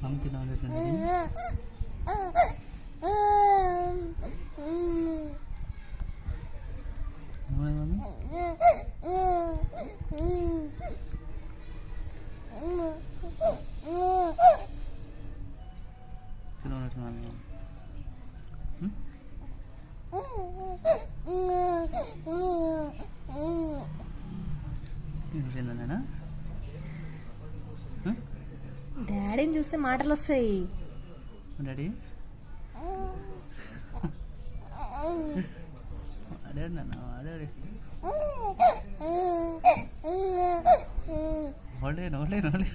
Mummy కింద పడేటండి mummy కింద పడేటండి mummy తింటుందేనా డాడీని చూస్తే మాటలు వస్తాయి. డాడీ అడే నాన్న అడే నోలే నోలే నోలే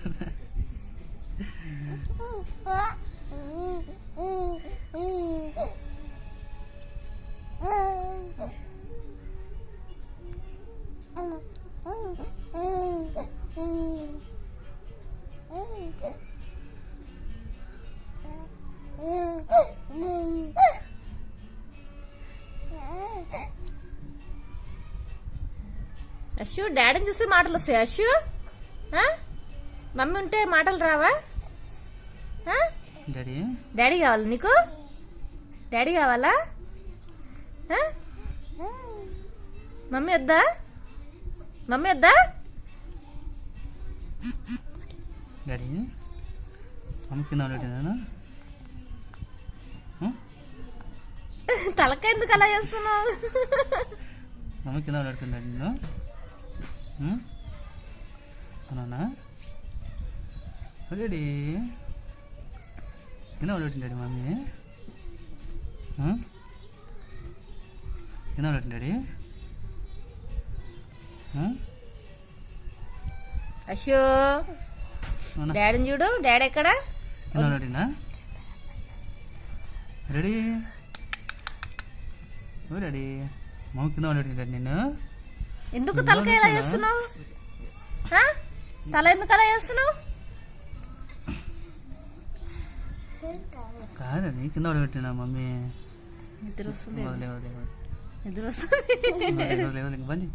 అశు డాడీని చూస్తే మాటలు వస్తాయి. అశు మమ్మీ ఉంటే మాటలు రావా? డాడీ డాడీ కావాలి నీకు? డాడీ కావాలా? మమ్మీ వద్దా? మమ్మీ వద్దా? డాడీ మమ్మీ కింద పడేటండి తలకాయ ఎందుకు అలా చేస్తున్నావు? మమ్మీ కింద పడేటండి నిన్ను అవునా డాడీ కింద పడేటండి డాడీ మమ్మీ కింద పడేటండి డాడీ అశో డాడీని చూడు. డాడీ ఎక్కడ? కింద పడేటిందా రెడీ ఓ డాడీ మమ్మీ కింద పడేటండి డాడీ నిన్ను ఎందుకు తలకాయ ఎలా చేస్తున్నావు? తల ఎందుకు అలా చేస్తున్నావు? కాదండి కింద పడబెట్టినా మమ్మీ నిద్ర వస్తుంది. వదిలే వదిలే నిద్ర వస్తుంది. వదిలే బండి